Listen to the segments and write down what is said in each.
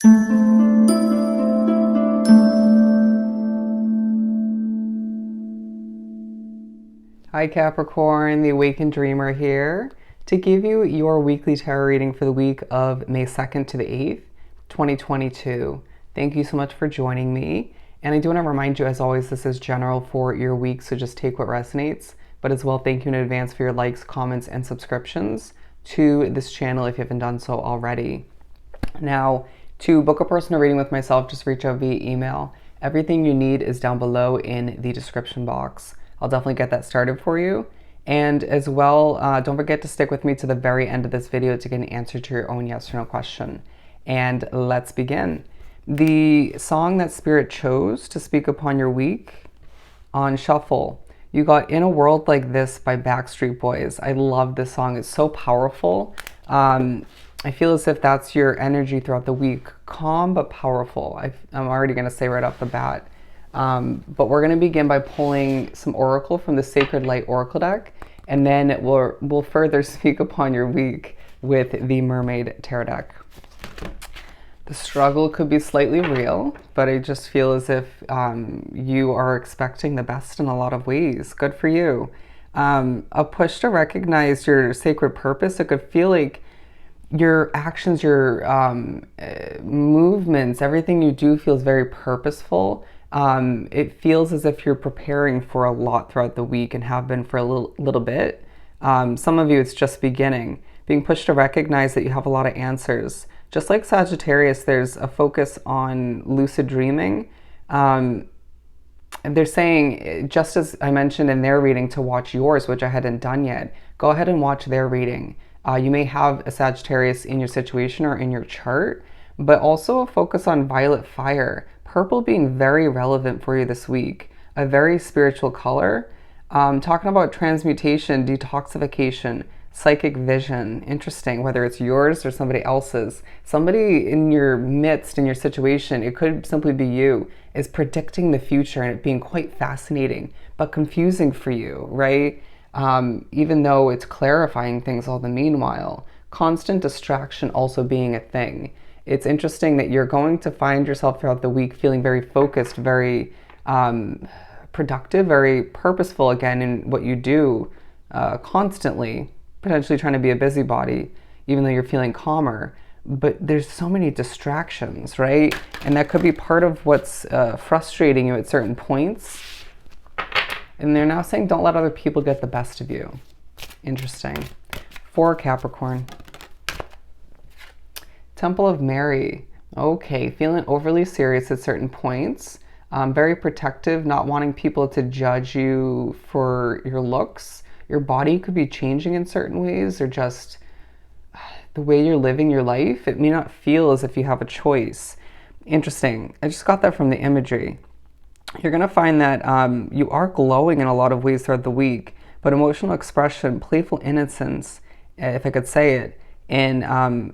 Hi Capricorn, the Awakened Dreamer here to give you your weekly tarot reading for the week of May 2nd to the 8th, 2022. Thank you so much for joining me. And I do want to remind you, as always, this is general for your week, so just take what resonates. But as well, thank you in advance for your likes, comments, and subscriptions to this channel if you haven't done so already. Now, to book a personal reading with myself, just reach out via email. Everything you need is down below in the description box. I'll definitely get that started for you. And as well, don't forget to stick with me to the very end of this video to get an answer to your own yes or no question. And let's begin. The song that Spirit chose to speak upon your week on shuffle, you got In a World Like This by Backstreet Boys. I love this song. It's so powerful. I feel as if that's your energy throughout the week. Calm but powerful. I'm already going to say right off the bat. But we're going to begin by pulling some oracle from the Sacred Light Oracle deck, and then we'll further speak upon your week with the Mermaid Tarot deck. The struggle could be slightly real, but I just feel as if you are expecting the best in a lot of ways. Good for you. A push to recognize your sacred purpose. It could feel like your actions, your movements, everything you do feels very purposeful. It feels as if you're preparing for a lot throughout the week and have been for a little bit. Some of you, it's just beginning. Being pushed to recognize that you have a lot of answers. Just like Sagittarius, there's a focus on lucid dreaming. And they're saying, just as I mentioned in their reading, to watch yours, which I hadn't done yet, go ahead and watch their reading. You may have a Sagittarius in your situation or in your chart, but also a focus on violet fire. Purple being very relevant for you this week, a very spiritual color. Talking about transmutation, detoxification, psychic vision. Interesting, whether it's yours or somebody else's. Somebody in your midst, in your situation, it could simply be you, is predicting the future and it being quite fascinating, but confusing for you, right? Even though it's clarifying things all the meanwhile. Constant distraction also being a thing. It's interesting that you're going to find yourself throughout the week feeling very focused, very productive, very purposeful again in what you do constantly, potentially trying to be a busybody, even though you're feeling calmer. But there's so many distractions, right? And that could be part of what's frustrating you at certain points. And they're now saying don't let other people get the best of you. Interesting. For Capricorn. Temple of Mary. Okay, feeling overly serious at certain points. Very protective, not wanting people to judge you for your looks. Your body could be changing in certain ways, or just the way you're living your life. It may not feel as if you have a choice. Interesting. I just got that from the imagery. You're going to find that you are glowing in a lot of ways throughout the week, but emotional expression, playful innocence, if I could say it, in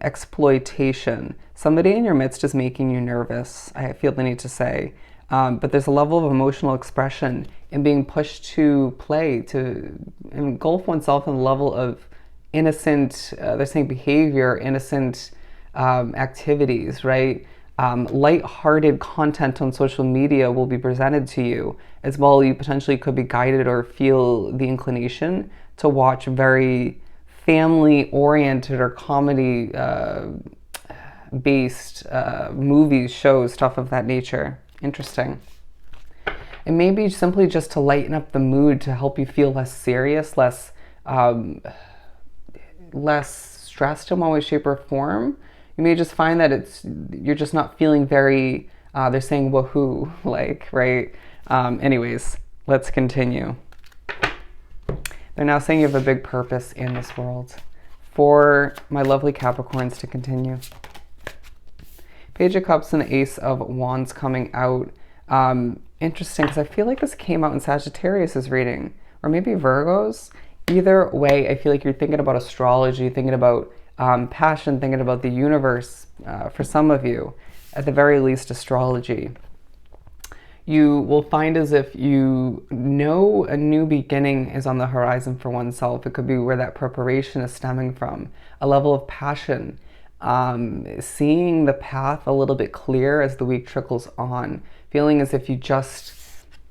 exploitation. Somebody in your midst is making you nervous, I feel the need to say. But there's a level of emotional expression and being pushed to play, to engulf oneself in a level of innocent, they're saying behavior, innocent activities, right? Light-hearted content on social media will be presented to you. As well, you potentially could be guided or feel the inclination to watch very family-oriented or comedy-based movies, shows, stuff of that nature. Interesting. It may be simply just to lighten up the mood, to help you feel less serious, less stressed in one way, shape, or form. You may just find that you're just not feeling very, they're saying woohoo, like, right? Anyways, let's continue. They're now saying you have a big purpose in this world. For my lovely Capricorns to continue. Page of Cups and the Ace of Wands coming out. Interesting, because I feel like this came out in Sagittarius's reading, or maybe Virgo's. Either way, I feel like you're thinking about astrology, thinking about passion, thinking about the universe, for some of you, at the very least astrology. You will find as if you know a new beginning is on the horizon for oneself. It could be where that preparation is stemming from, a level of passion. seeing the path a little bit clearer as the week trickles on, feeling as if you just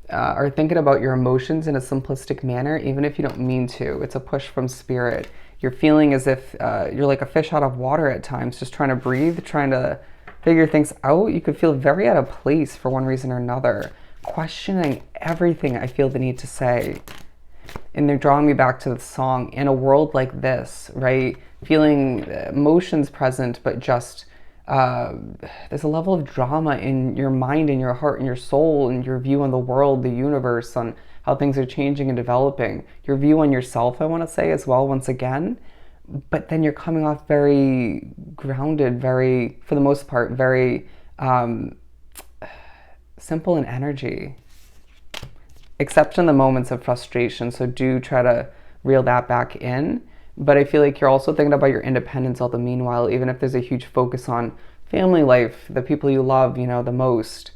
are thinking about your emotions in a simplistic manner, even if you don't mean to. It's a push from spirit. You're feeling as if you're like a fish out of water at times, just trying to breathe, trying to figure things out. You could feel very out of place for one reason or another, questioning everything I feel the need to say. And they're drawing me back to the song, In a World Like This, right? Feeling emotions present, but just there's a level of drama in your mind and your heart and your soul and your view on the world, the universe, on how things are changing and developing. Your view on yourself, I want to say as well, once again. But then you're coming off very grounded, very, for the most part, very simple in energy. Except in the moments of frustration, so do try to reel that back in. But I feel like you're also thinking about your independence all the meanwhile, even if there's a huge focus on family life, the people you love, the most,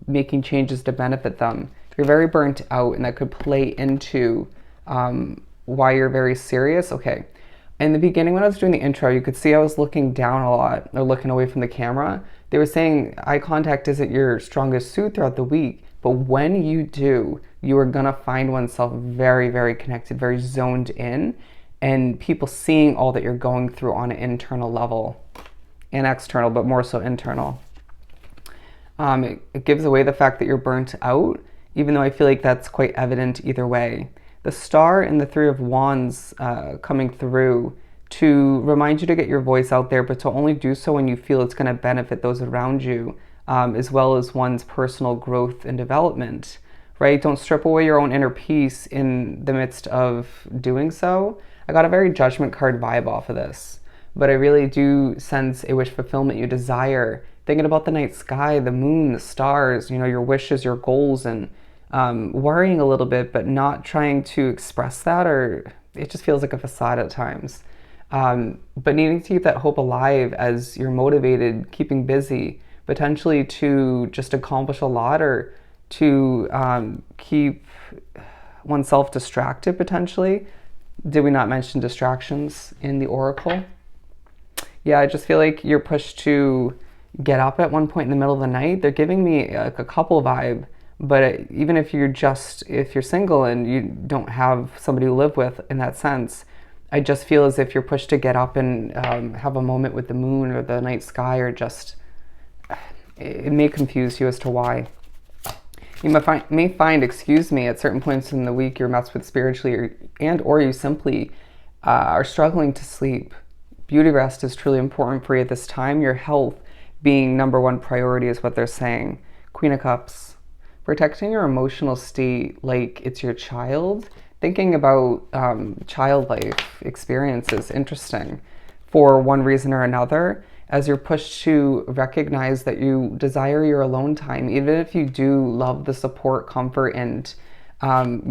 making changes to benefit them. You're very burnt out, and that could play into why you're very serious. Okay. In the beginning, when I was doing the intro, you could see I was looking down a lot, or looking away from the camera. They were saying eye contact isn't your strongest suit throughout the week, but when you do, you are gonna find oneself very, very connected, very zoned in, and people seeing all that you're going through on an internal level and external, but more so internal. It gives away the fact that you're burnt out, even though I feel like that's quite evident either way. The star and the Three of Wands coming through to remind you to get your voice out there, but to only do so when you feel it's going to benefit those around you, as well as one's personal growth and development, right? Don't strip away your own inner peace in the midst of doing so. I got a very Judgment card vibe off of this, but I really do sense a wish fulfillment you desire, thinking about the night sky, the moon, the stars, your wishes, your goals, and worrying a little bit, but not trying to express that, or it just feels like a facade at times. But needing to keep that hope alive as you're motivated, keeping busy, potentially to just accomplish a lot, or to keep oneself distracted potentially. Did we not mention distractions in the oracle? Yeah, I just feel like you're pushed to get up at one point in the middle of the night. They're giving me a couple vibe, but even if you're single and you don't have somebody to live with in that sense, I just feel as if you're pushed to get up and have a moment with the moon or the night sky, or just, it may confuse you as to why. You may find, at certain points in the week you're messed with spiritually, or you simply are struggling to sleep. Beauty rest is truly important for you at this time. Your health being number one priority is what they're saying. Queen of Cups. Protecting your emotional state like it's your child. Thinking about child life experiences, interesting, for one reason or another, as you're pushed to recognize that you desire your alone time, even if you do love the support, comfort, and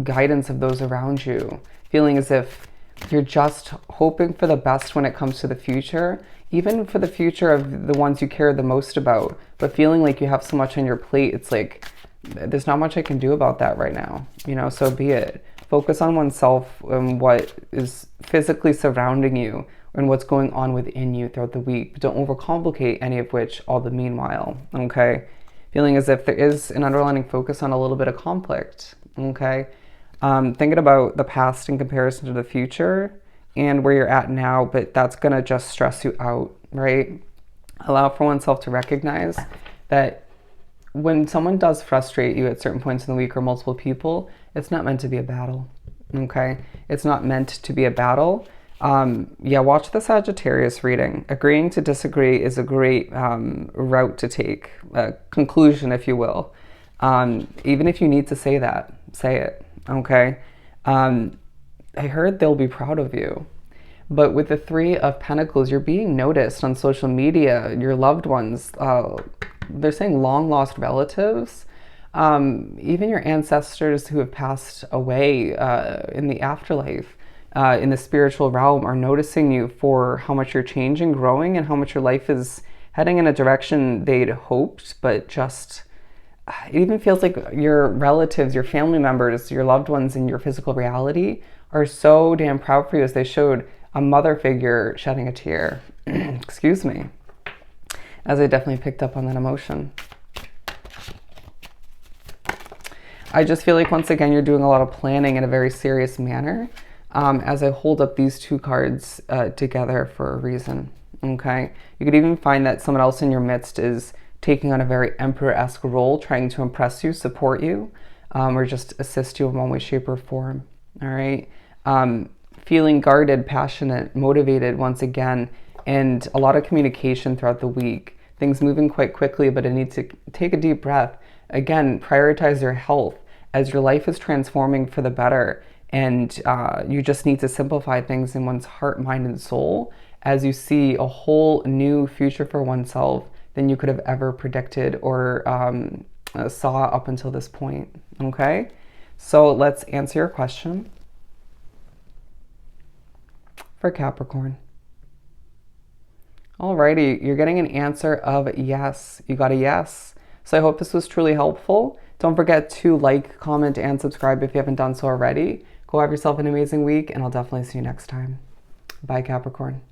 guidance of those around you. Feeling as if you're just hoping for the best when it comes to the future, even for the future of the ones you care the most about, but feeling like you have so much on your plate, it's like, there's not much I can do about that right now, so be it. Focus on oneself and what is physically surrounding you and what's going on within you throughout the week. But don't overcomplicate any of which all the meanwhile, okay? Feeling as if there is an underlying focus on a little bit of conflict, okay? Thinking about the past in comparison to the future and where you're at now, but that's gonna just stress you out, right? Allow for oneself to recognize that when someone does frustrate you at certain points in the week, or multiple people, it's not meant to be a battle, okay? It's not meant to be a battle. Watch the Sagittarius reading. Agreeing to disagree is a great route to take, conclusion, if you will. Even if you need to say that, say it, okay? I heard they'll be proud of you. But with the Three of Pentacles, you're being noticed on social media, your loved ones, they're saying long lost relatives, even your ancestors who have passed away in the afterlife, in the spiritual realm, are noticing you for how much you're changing, growing, and how much your life is heading in a direction they'd hoped, but just, it even feels like your relatives, your family members, your loved ones in your physical reality are so damn proud for you, as they showed a mother figure shedding a tear. Excuse me. As I definitely picked up on that emotion. I just feel like, once again, you're doing a lot of planning in a very serious manner, as I hold up these two cards together for a reason, okay? You could even find that someone else in your midst is taking on a very emperor-esque role, trying to impress you, support you, or just assist you in one way, shape, or form, all right? Feeling guarded, passionate, motivated, once again, and a lot of communication throughout the week. Things moving quite quickly, but I need to take a deep breath. Again, prioritize your health as your life is transforming for the better, and you just need to simplify things in one's heart, mind, and soul as you see a whole new future for oneself than you could have ever predicted or saw up until this point, okay? So let's answer your question for Capricorn. Alrighty, you're getting an answer of yes. You got a yes. So I hope this was truly helpful. Don't forget to like, comment, and subscribe if you haven't done so already. Go have yourself an amazing week, and I'll definitely see you next time. Bye, Capricorn.